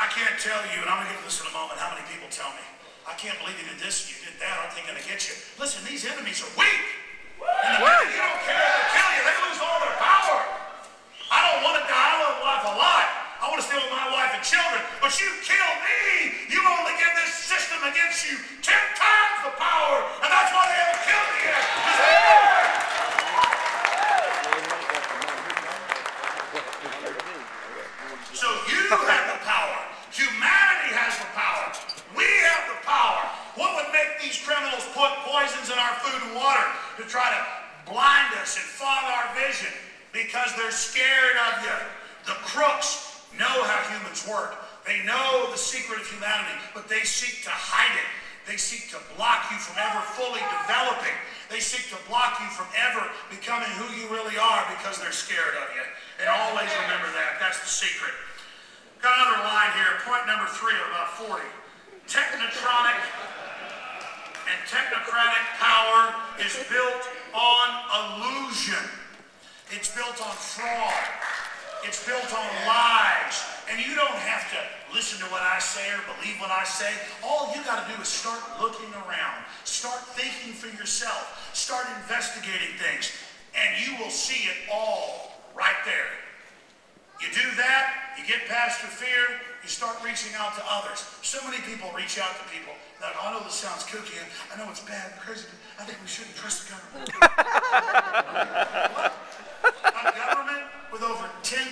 I can't tell you, and I'm going to get to this in a moment, how many people tell me, I can't believe you did this, you did that, aren't they going to get you? Listen, these enemies are weak. And the minute you don't care if they kill you, they lose all their power. I don't want to die, I want life alive. I want to stay with my wife and children, but you kill me, you only give this system against you 10 times the power, and that's why they haven't killed me yet. So you have the power. Humanity has the power. We have the power. What would make these criminals put poisons in our food and water to try to blind us and fog our vision? Because they're scared of you. The crooks know how humans work. They know the secret of humanity, but they seek to hide it. They seek to block you from ever fully developing. They seek to block you from ever becoming who you really are because they're scared of you. And always remember that. That's the secret. Got another line here, point number 3 of about 40. Technotronic and technocratic power is built on illusion. It's built on fraud. It's built on lies. And you don't have to listen to what I say or believe what I say. All you got to do is start looking around. Start thinking for yourself. Start investigating things. And you will see it all right there. You do that, you get past your fear, you start reaching out to others. So many people reach out to people. Like, oh, I know this sounds kooky, and I know it's bad and crazy, but I think we shouldn't trust the government. What? A government with over 10,000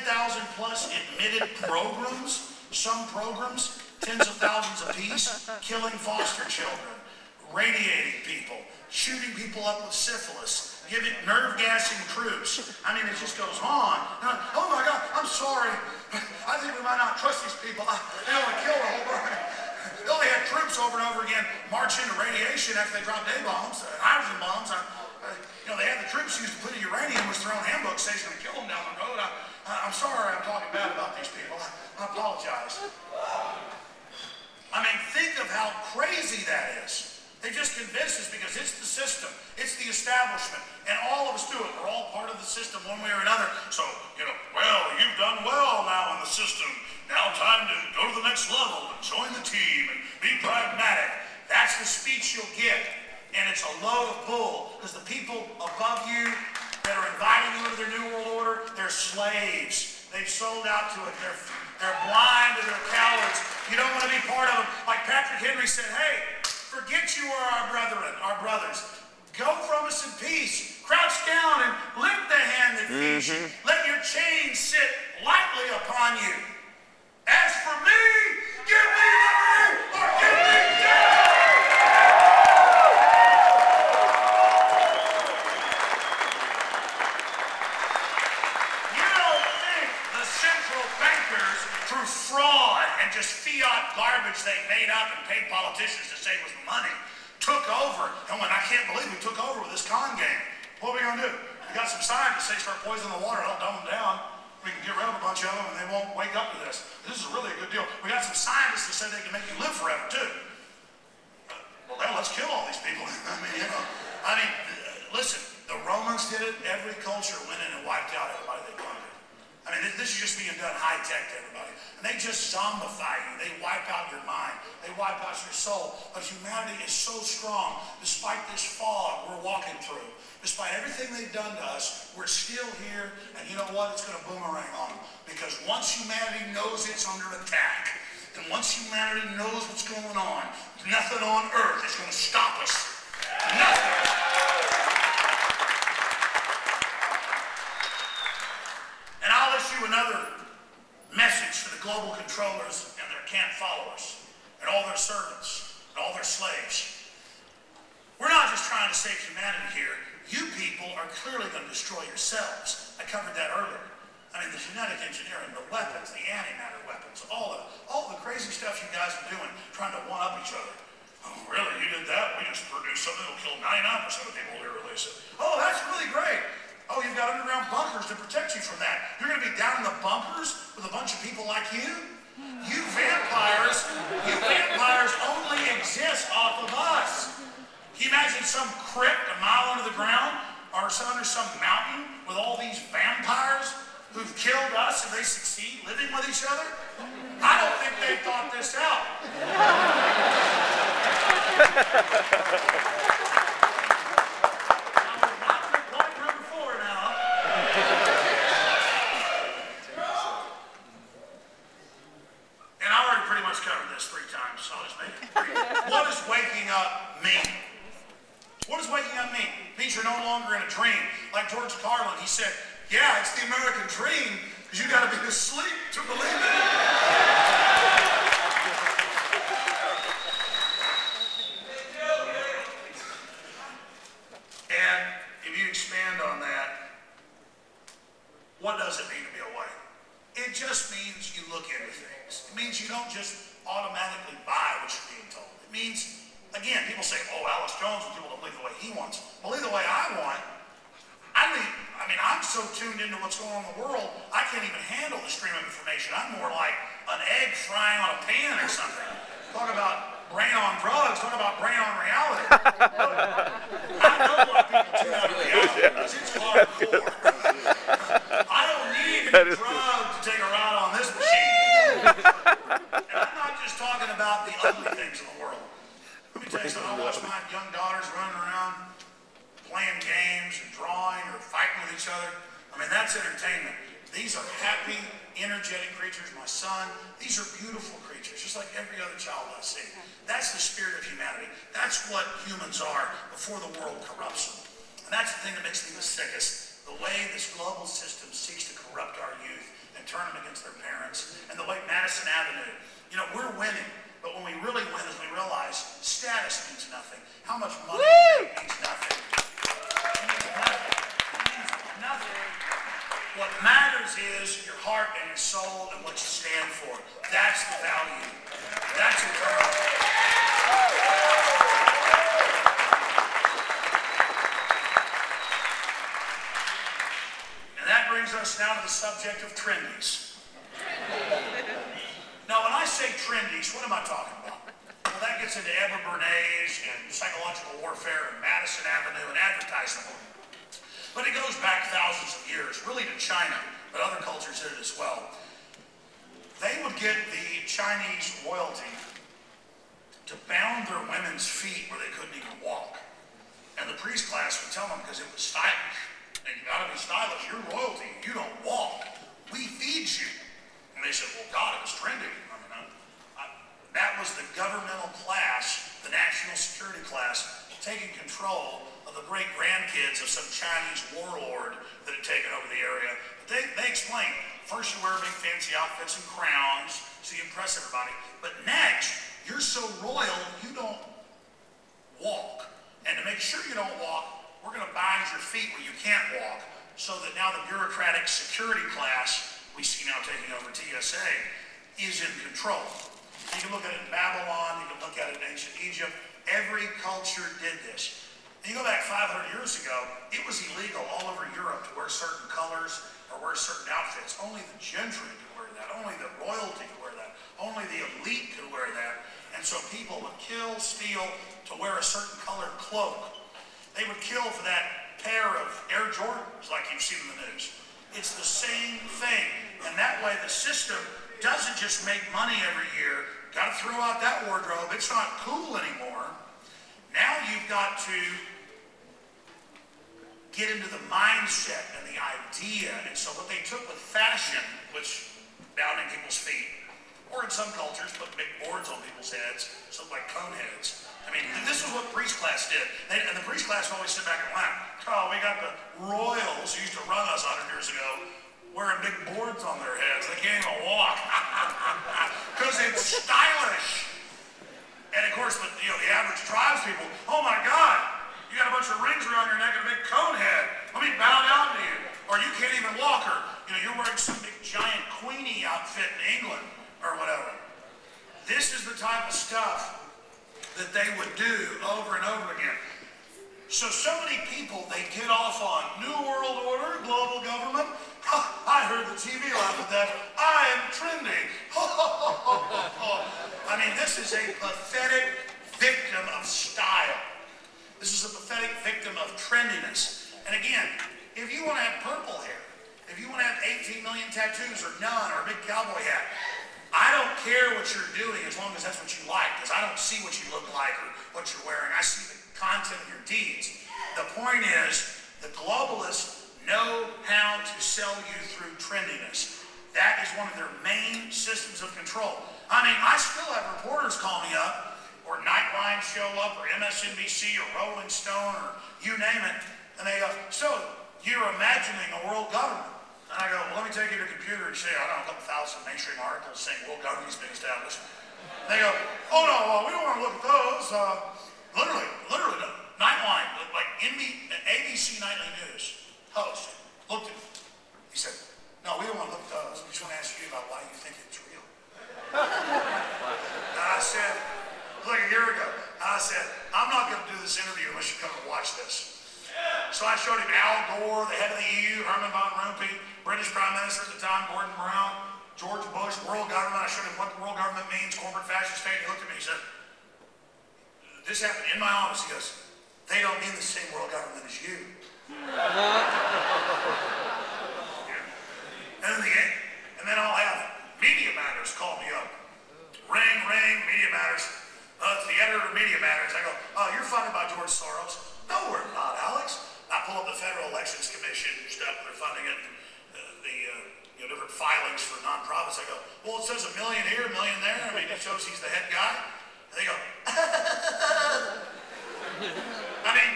plus admitted programs, some programs, tens of thousands apiece, killing foster children, radiating people, shooting people up with syphilis, giving nerve-gassing troops. I mean, it just goes on. Oh my God, I'm sorry. I think we might not trust these people. They only killed a whole bunch. They only had troops over and over again march into radiation after they dropped A-bombs, hydrogen bombs. You know, they had the troops used to put uranium, which their own handbook says it's going to kill them down the road. I'm sorry I'm talking bad about these people. I apologize. I mean, think of how crazy that is. They just convince us because it's the system, it's the establishment, and all of us do it. We're all part of the system one way or another. So, you know, well, you've done well now in the system. Now time to go to the next level and join the team and be pragmatic. That's the speech you'll get, and it's a load of bull because the people above you that are inviting you into their new world order, they're slaves. They've sold out to it. They're blind and they're cowards. You don't want to be part of them. Like Patrick Henry said, hey, forget you are our brethren, our brothers. Go from us in peace. Crouch down and lift the hand that feeds you. Let your chains sit lightly upon you. As for me, give me liberty or give me death. You don't think the central bankers, through fraud and just fiat garbage they made up and paid politicians to say was money, took over? And when I can't believe we took over with this con game. What are we going to do? We got some scientists say start poisoning the water, it'll dumb them down. We can get rid of a bunch of them and they won't wake up to this. This is really a good deal. We got some scientists that say they can make you live forever too. Well, let's kill all these people. I mean, listen, the Romans did it. Every culture went in and wiped out everybody they conquered. I mean, this is just being done high-tech to everybody. And they just zombify you. They wipe out your mind. They wipe out your soul. But humanity is so strong, despite this fog we're walking through. Despite everything they've done to us, we're still here. And you know what? It's going to boomerang on them. Because once humanity knows it's under attack, and once humanity knows what's going on, nothing on earth is going to stop us. Nothing. And I'll issue another message to the global controllers and their camp followers and all their servants and all their slaves. We're not just trying to save humanity here. You people are clearly going to destroy yourselves. I covered that earlier. I mean, the genetic engineering, the weapons, the antimatter weapons, all the crazy stuff you guys are doing, trying to one-up each other. Oh, really? You did that? We just produced something that'll kill 99% of people who release it. Oh, that's really great. Oh, you've got underground bunkers to protect you from that. You're going to be down in the bunkers with a bunch of people like you? You vampires only exist off of us. Can you imagine some crypt a mile under the ground or under some mountain with all these vampires who've killed us and they succeed living with each other? I don't think they thought this out. Point number 4 now. And I already pretty much covered this 3 times, so I'll just make it brief. What does waking up mean? What does waking up mean? It means you're no longer in a dream. Like George Carlin, he said, yeah, it's the American dream, because you got to be asleep to believe it. And if you expand on that, what does it mean to be awake? It just means you look into things. It means you don't just automatically buy what you're being told. It means, again, people say, oh, Alex Jones will believe the way he wants. Believe the way I want. I mean, I'm so tuned into what's going on in the world, I can't even handle the stream of information. I'm more like an egg frying on a pan or something. Talk about brain on drugs, talk about brain on reality. I know why people tune out of reality, because it's hardcore. I don't need any drugs to take a ride on this machine. And I'm not just talking about the ugly things in the world. Let me tell you something, I watch my young daughters running around playing games or drawing or fighting with each other. I mean, that's entertainment. These are happy, energetic creatures. My son, these are beautiful creatures, just like every other child I see. That's the spirit of humanity. That's what humans are before the world corrupts them. And that's the thing that makes me the sickest. The way this global system seeks to corrupt our youth and turn them against their parents. And the way Madison Avenue, you know, we're winning. But when we really win is we realize status means nothing. How much money you make means nothing. Nothing. What matters is your heart and your soul and what you stand for. That's the value. That's eternal. And that brings us now to the subject of trendies. Now, when I say trendies, what am I talking about? Well, that gets into Edward Bernays and psychological warfare and Madison Avenue and advertising. But it goes back thousands of years, really to China, but other cultures did it as well. They would get the Chinese royalty to bound their women's feet where they couldn't even walk. And the priest class would tell them because it was stylish. And you gotta be stylish, you're royalty, you don't walk. We feed you. And they said, well, God, it was trendy. That was the governmental class, the national security class, taking control of the great-grandkids of some Chinese warlord that had taken over the area. But they explained, first you wear big fancy outfits and crowns, so you impress everybody. But next, you're so royal, you don't walk. And to make sure you don't walk, we're going to bind your feet where you can't walk, so that now the bureaucratic security class we see now taking over TSA is in control. You can look at it in Babylon, you can look at it in ancient Egypt. Every culture did this. And you go back 500 years ago, it was illegal all over Europe to wear certain colors or wear certain outfits. Only the gentry could wear that. Only the royalty could wear that. Only the elite could wear that. And so people would kill, steal to wear a certain colored cloak. They would kill for that pair of Air Jordans like you've seen in the news. It's the same thing. And that way the system doesn't just make money every year. Got to throw out that wardrobe. It's not cool anymore. Now you've got to get into the mindset and the idea. And so what they took with fashion, which bounding people's feet, or in some cultures put big boards on people's heads, so like cone heads. I mean, this is what priest class did. And the priest class would always sit back and laugh. Oh, we got the royals who used to run us 100 years ago wearing big boards on their heads. They can't even walk. Because it's stylish. And of course, the average tribes people, oh my God, you got a bunch of rings around your neck and a big cone head. Let me bow down to you. Or you can't even walk, or you're wearing some big giant Queenie outfit in England, or whatever. This is the type of stuff that they would do over and over again. So many people, they get off on New World Order, global government. I heard the TV laugh at that. I am trendy. I mean, this is a pathetic victim of style. This is a pathetic victim of trendiness. And again, if you want to have purple hair, if you want to have 18 million tattoos or none or a big cowboy hat, I don't care what you're doing as long as that's what you like, because I don't see what you look like or what you're wearing. I see the content of your deeds. The point is, the globalists know how to sell you through trendiness. That is one of their main systems of control. I mean, I still have reporters call me up, or Nightline show up, or MSNBC, or Rolling Stone, or you name it, and they go, so, you're imagining a world government. And I go, well, let me take you to a computer and say, I don't know, a couple thousand mainstream articles saying world government's been established. And they go, oh no, we don't want to look at those. Literally, no. Nightline, like ABC Nightly News host, looked at me. He said, no, we don't want to look at those. We just want to ask you about why you think it's real. And I said, like a year ago, I said, I'm not going to do this interview unless you come and watch this. So I showed him Al Gore, the head of the EU, Herman Van Rompuy, British Prime Minister at the time, Gordon Brown, George Bush, world government. I showed him what the world government means, corporate fascist state. He looked at me, he said, this happened in my office. He goes, they don't mean the same world government as you. And then I'll have Media Matters call me up. Ring, Media Matters. It's the editor of Media Matters. I go, oh, you're funded by George Soros. No, we're not, Alex. I pull up the Federal Elections Commission stuff, and they're funding it, the different filings for nonprofits. I go, well, it says $1 million here, $1 million there. I mean, it shows he's the head guy. And they go, I mean,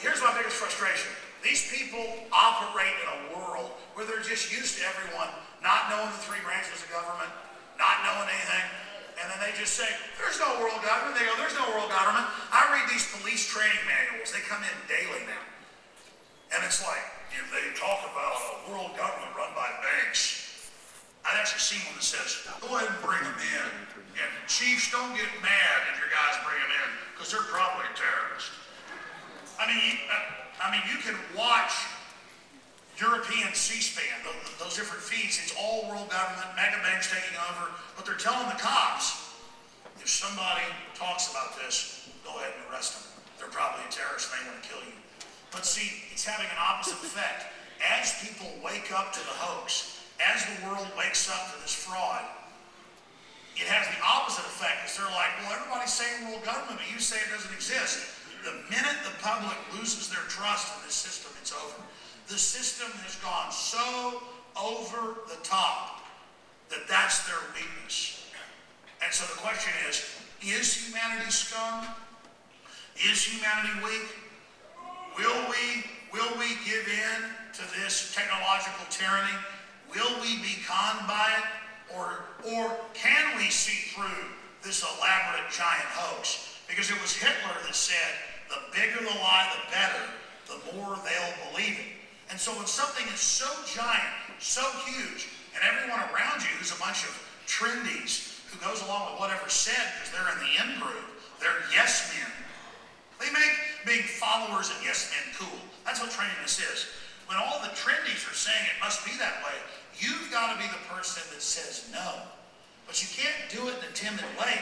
here's my biggest frustration. These people operate in a world where they're just used to everyone not knowing the three branches of government, not knowing anything. And then they just say, there's no world government. They go, there's no world government. I read these police training manuals. They come in daily now. And it's like, if they talk about a world government run by banks, I've actually seen one that says, go ahead and bring them in. And chiefs, don't get mad if your guys bring them in, because they're probably terrorists. I mean, you can watch European C-SPAN, those different feeds. It's all world government, mega banks taking over, but they're telling the cops, if somebody talks about this, go ahead and arrest them. They're probably a terrorist and they want to kill you. But see, it's having an opposite effect. As people wake up to the hoax, as the world wakes up to this fraud, it has the opposite effect, because they're like, well, everybody's saying world government, but you say it doesn't exist. The minute the public loses their trust in this system, it's over. The system has gone so over the top that that's their weakness. And so the question is humanity scum? Is humanity weak? Will we give in to this technological tyranny? Will we be conned by it? Or can we see through this elaborate giant hoax? Because it was Hitler that said, the bigger the lie, the better, the more they'll believe it. And so when something is so giant, so huge, and everyone around you who's a bunch of trendies who goes along with whatever's said because they're in the in group, they're yes men. They make being followers and yes men cool. That's what trendiness is. When all the trendies are saying it must be that way, you've got to be the person that says no. But you can't do it in a timid way.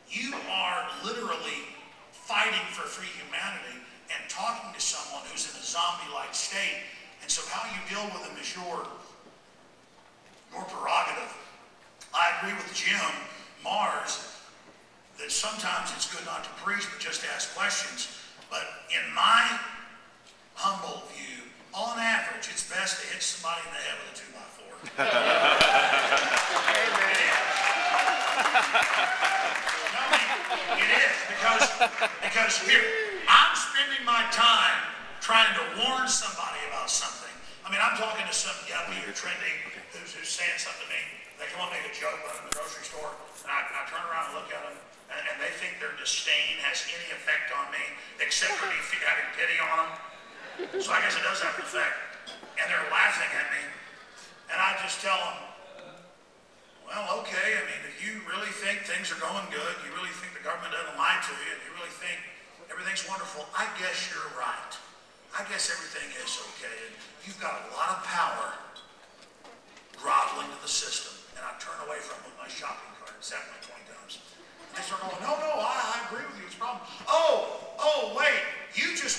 You are literally fighting for free humanity and talking to someone who's in a zombie-like state. And so how you deal with them is your prerogative. I agree with Jim Mars that sometimes it's good not to preach, but just to ask questions. But in my humble view, on average, it's best to hit somebody in the head with a 2x4. It is, because here, I'm spending my time trying to warn somebody about something. I mean, I'm talking to some yuppie or trendy who's saying something to me. They come up and make a joke when I'm in the grocery store, and I turn around and look at them, and they think their disdain has any effect on me, except for me having pity on them. So I guess it does have an effect. And they're laughing at me, and I just tell them, well, okay, I mean, if you really think things are going good, you really think the government doesn't lie to you, and you really think everything's wonderful, I guess you're right. I guess everything is okay, and you've got a lot of power groveling to the system. And I turn away from it with my shopping cart and sat my 20 times. And they start going, no, I agree with you, it's a problem. Oh, wait, you just